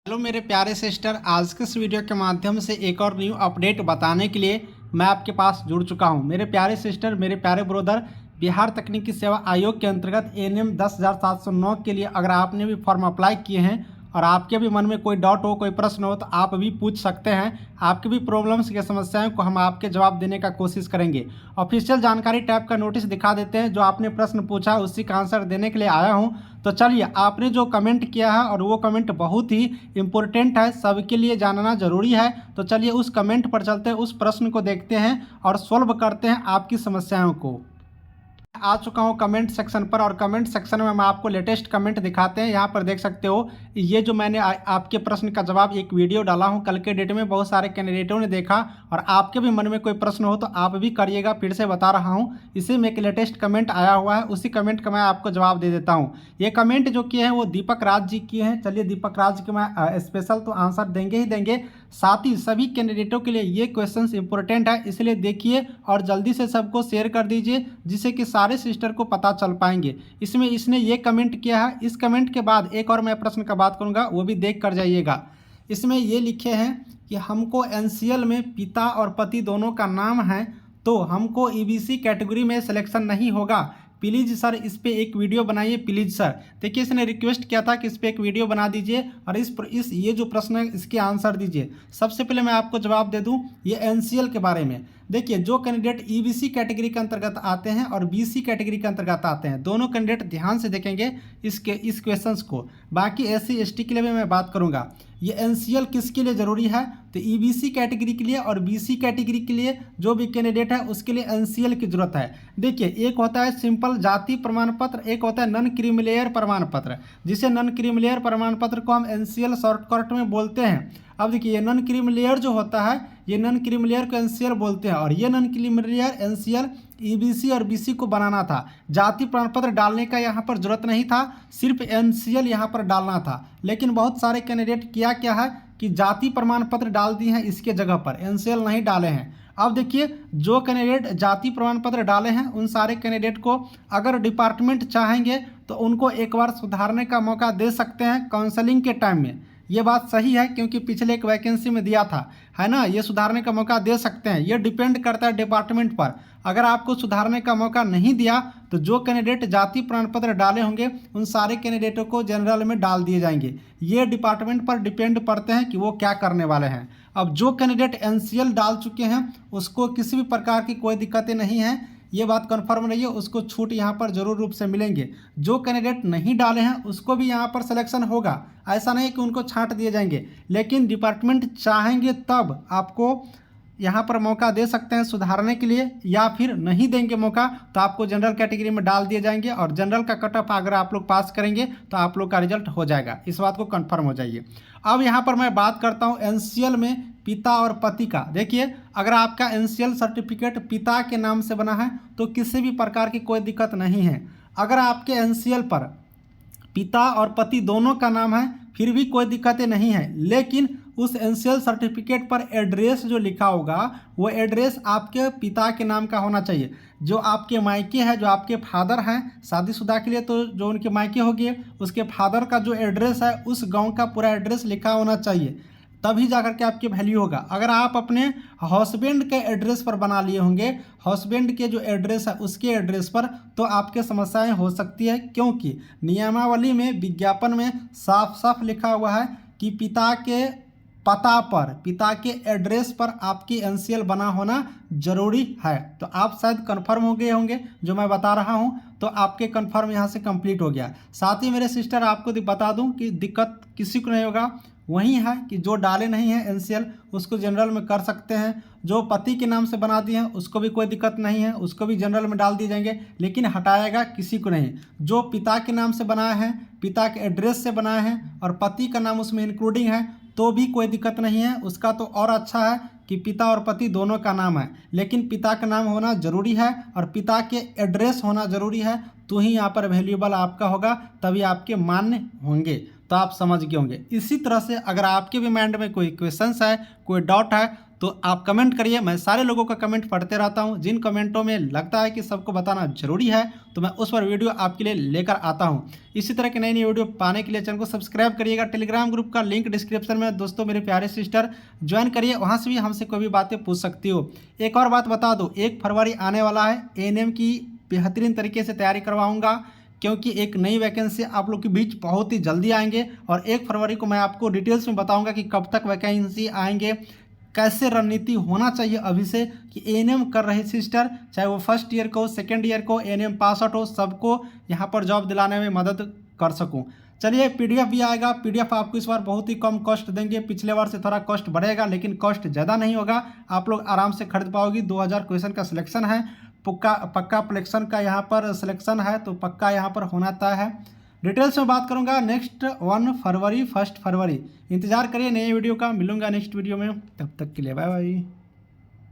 Hello मेरे प्यारे sister, आज के इस वीडियो के माध्यम से एक और न्यू अपडेट बताने के लिए मैं आपके पास जुड़ चुका हूं। मेरे प्यारे सिस्टर, मेरे प्यारे ब्रदर, बिहार तकनीकी सेवा आयोग के अंतर्गत एएनएम 10,709 के लिए अगर आपने भी फॉर्म अप्लाई किए हैं और आपके भी मन में कोई डाउट हो, कोई प्रश्न हो, तो आप भी पूछ सकते हैं। आपकी भी प्रॉब्लम्स की समस्याओं को हम आपके जवाब देने का कोशिश करेंगे। ऑफिशियल जानकारी टैब का नोटिस दिखा देते हैं। जो आपने प्रश्न पूछा उसी का आंसर देने के लिए आया हूं। तो चलिए, आपने जो कमेंट किया है और वो कमेंट बहुत ही इम्पोर्टेंट है, सबके लिए जानना जरूरी है। तो चलिए उस कमेंट पर चलते हैं, उस प्रश्न को देखते हैं और सॉल्व करते हैं आपकी समस्याओं को। आ चुका हूं कमेंट सेक्शन पर और कमेंट सेक्शन में हम आपको लेटेस्ट कमेंट दिखाते हैं। यहां पर देख सकते हो, ये जो मैंने आपके प्रश्न का जवाब एक वीडियो डाला हूं कल के डेट में, बहुत सारे कैंडिडेटों ने देखा और आपके भी मन में कोई प्रश्न हो तो आप भी करिएगा। फिर से बता रहा हूं, इसी में एक लेटेस्ट कमेंट आया हुआ है, उसी कमेंट का मैं आपको जवाब दे देता हूँ। ये कमेंट जो किए हैं वो दीपक राज जी किए हैं। चलिए, दीपक राज के मैं स्पेशल तो आंसर देंगे ही देंगे, साथ ही सभी कैंडिडेटों के लिए ये क्वेश्चंस इंपॉर्टेंट है, इसलिए देखिए और जल्दी से सबको शेयर कर दीजिए, जिससे कि सारे सिस्टर को पता चल पाएंगे। इसमें इसने ये कमेंट किया है। इस कमेंट के बाद एक और मैं प्रश्न का बात करूंगा, वो भी देख कर जाइएगा। इसमें ये लिखे हैं कि हमको एनसीएल में पिता और पति दोनों का नाम है, तो हमको ईबीसी कैटेगरी में सिलेक्शन नहीं होगा। प्लीज़ सर इस पे एक वीडियो बनाइए प्लीज़ सर। देखिए, इसने रिक्वेस्ट किया था कि इस पे एक वीडियो बना दीजिए और इस ये जो प्रश्न है इसके आंसर दीजिए। सबसे पहले मैं आपको जवाब दे दूं ये एनसीएल के बारे में। देखिए, जो कैंडिडेट ईबीसी कैटेगरी के अंतर्गत आते हैं और बीसी कैटेगरी के अंतर्गत आते हैं, दोनों कैंडिडेट ध्यान से देखेंगे इस क्वेश्चंस को। बाकी एससी एसटी के लिए भी मैं बात करूंगा। ये एनसीएल किसके लिए ज़रूरी है, तो ईबीसी कैटेगरी के लिए और बीसी कैटेगरी के लिए जो भी कैंडिडेट है उसके लिए एनसीएल की जरूरत है। देखिए, एक होता है सिंपल जाति प्रमाण पत्र, एक होता है नॉन क्रीमिलेयर प्रमाण पत्र, जिसे नॉन क्रीमिलेयर प्रमाण पत्र को हम एनसीएल शॉर्टकट में बोलते हैं। अब देखिए, ये नॉन क्रीमिलेयर जो होता है, ये नॉन क्रीमिलेयर को एनसीएल बोलते हैं और ये नॉन क्रीमिलेयर एनसीएल ईबीसी और बीसी को बनाना था। जाति प्रमाण पत्र डालने का यहाँ पर जरूरत नहीं था, सिर्फ एनसीएल यहाँ पर डालना था। लेकिन बहुत सारे कैंडिडेट क्या है कि जाति प्रमाण पत्र डाल दिए हैं, इसके जगह पर एनसीएल नहीं डाले हैं। अब देखिए, जो कैंडिडेट जाति प्रमाण पत्र डाले हैं उन सारे कैंडिडेट को अगर डिपार्टमेंट चाहेंगे तो उनको एक बार सुधारने का मौका दे सकते हैं काउंसलिंग के टाइम में। ये बात सही है, क्योंकि पिछले एक वैकेंसी में दिया था, है ना। ये सुधारने का मौका दे सकते हैं, ये डिपेंड करता है डिपार्टमेंट पर। अगर आपको सुधारने का मौका नहीं दिया तो जो कैंडिडेट जाति प्रमाण पत्र डाले होंगे उन सारे कैंडिडेटों को जनरल में डाल दिए जाएंगे। ये डिपार्टमेंट पर डिपेंड करते हैं कि वो क्या करने वाले हैं। अब जो कैंडिडेट एनसीएल डाल चुके हैं उसको किसी भी प्रकार की कोई दिक्कतें नहीं हैं, ये बात कन्फर्म रही है, उसको छूट यहाँ पर जरूर रूप से मिलेंगे। जो कैंडिडेट नहीं डाले हैं उसको भी यहाँ पर सिलेक्शन होगा, ऐसा नहीं कि उनको छांट दिए जाएंगे। लेकिन डिपार्टमेंट चाहेंगे तब आपको यहाँ पर मौका दे सकते हैं सुधारने के लिए, या फिर नहीं देंगे मौका तो आपको जनरल कैटेगरी में डाल दिए जाएंगे और जनरल का कट ऑफ अगर आप लोग पास करेंगे तो आप लोग का रिजल्ट हो जाएगा। इस बात को कंफर्म हो जाइए। अब यहाँ पर मैं बात करता हूँ एनसीएल में पिता और पति का। देखिए, अगर आपका एनसीएल सर्टिफिकेट पिता के नाम से बना है तो किसी भी प्रकार की कोई दिक्कत नहीं है। अगर आपके एनसीएल पर पिता और पति दोनों का नाम है फिर भी कोई दिक्कतें नहीं है, लेकिन उस एनसीएल सर्टिफिकेट पर एड्रेस जो लिखा होगा वो एड्रेस आपके पिता के नाम का होना चाहिए। जो आपके मायके है, जो आपके फादर हैं शादीशुदा के लिए, तो जो उनके मायके होगी उसके फादर का जो एड्रेस है उस गांव का पूरा एड्रेस लिखा होना चाहिए, तभी जाकर के आपकी वैल्यू होगा। अगर आप अपने हस्बैंड के एड्रेस पर बना लिए होंगे, हस्बैंड के जो एड्रेस है उसके एड्रेस पर, तो आपके समस्याएं हो सकती है, क्योंकि नियमावली में विज्ञापन में साफ साफ लिखा हुआ है कि पिता के पता पर, पिता के एड्रेस पर आपकी एनसीएल बना होना जरूरी है। तो आप शायद कंफर्म हो गए होंगे जो मैं बता रहा हूं, तो आपके कंफर्म यहां से कंप्लीट हो गया। साथ ही मेरे सिस्टर आपको बता दूं कि दिक्कत किसी को नहीं होगा, वही है कि जो डाले नहीं हैं एनसीएल उसको जनरल में कर सकते हैं। जो पति के नाम से बना दिए हैं उसको भी कोई दिक्कत नहीं है, उसको भी जनरल में डाल दिए जाएंगे, लेकिन हटाएगा किसी को नहीं। जो पिता के नाम से बनाए हैं, पिता के एड्रेस से बनाए हैं और पति का नाम उसमें इंक्लूडिंग है, तो भी कोई दिक्कत नहीं है। उसका तो और अच्छा है कि पिता और पति दोनों का नाम है, लेकिन पिता का नाम होना जरूरी है और पिता के एड्रेस होना जरूरी है, तो ही यहाँ पर वैल्यूएबल आपका होगा, तभी आपके मान्य होंगे। तो आप समझ गए होंगे। इसी तरह से अगर आपके भी माइंड में कोई क्वेश्चंस है, कोई डाउट है, तो आप कमेंट करिए, मैं सारे लोगों का कमेंट पढ़ते रहता हूं। जिन कमेंटों में लगता है कि सबको बताना जरूरी है तो मैं उस पर वीडियो आपके लिए लेकर आता हूं। इसी तरह की नई नई वीडियो पाने के लिए चैनल को सब्सक्राइब करिएगा। टेलीग्राम ग्रुप का लिंक डिस्क्रिप्शन में दोस्तों मेरे प्यारे सिस्टर ज्वाइन करिए, वहाँ से भी हमसे कोई भी बातें पूछ सकती हो। एक और बात बता दो, 1 फरवरी आने वाला है, एएनएम की बेहतरीन तरीके से तैयारी करवाऊँगा, क्योंकि एक नई वैकेंसी आप लोग के बीच बहुत ही जल्दी आएंगे। और 1 फरवरी को मैं आपको डिटेल्स में बताऊंगा कि कब तक वैकेंसी आएंगे, कैसे रणनीति होना चाहिए अभी से कि एएनएम कर रहे सिस्टर, चाहे वो फर्स्ट ईयर को, सेकेंड ईयर को, एएनएम पास आउट हो, सबको यहाँ पर जॉब दिलाने में मदद कर सकूँ। चलिए पीडीएफ भी आएगा। पीडीएफ आपको इस बार बहुत ही कम कॉस्ट देंगे, पिछले बार से थोड़ा कॉस्ट बढ़ेगा लेकिन कॉस्ट ज़्यादा नहीं होगा, आप लोग आराम से खरीद पाओगी। 2000 क्वेश्चन का सिलेक्शन है, पक्का सिलेक्शन का यहाँ पर सिलेक्शन है, तो पक्का यहाँ पर होना तय है। डिटेल्स में बात करूँगा नेक्स्ट 1 फरवरी 1 फरवरी। इंतजार करिए नए वीडियो का, मिलूंगा नेक्स्ट वीडियो में, तब तक के लिए बाय बाय।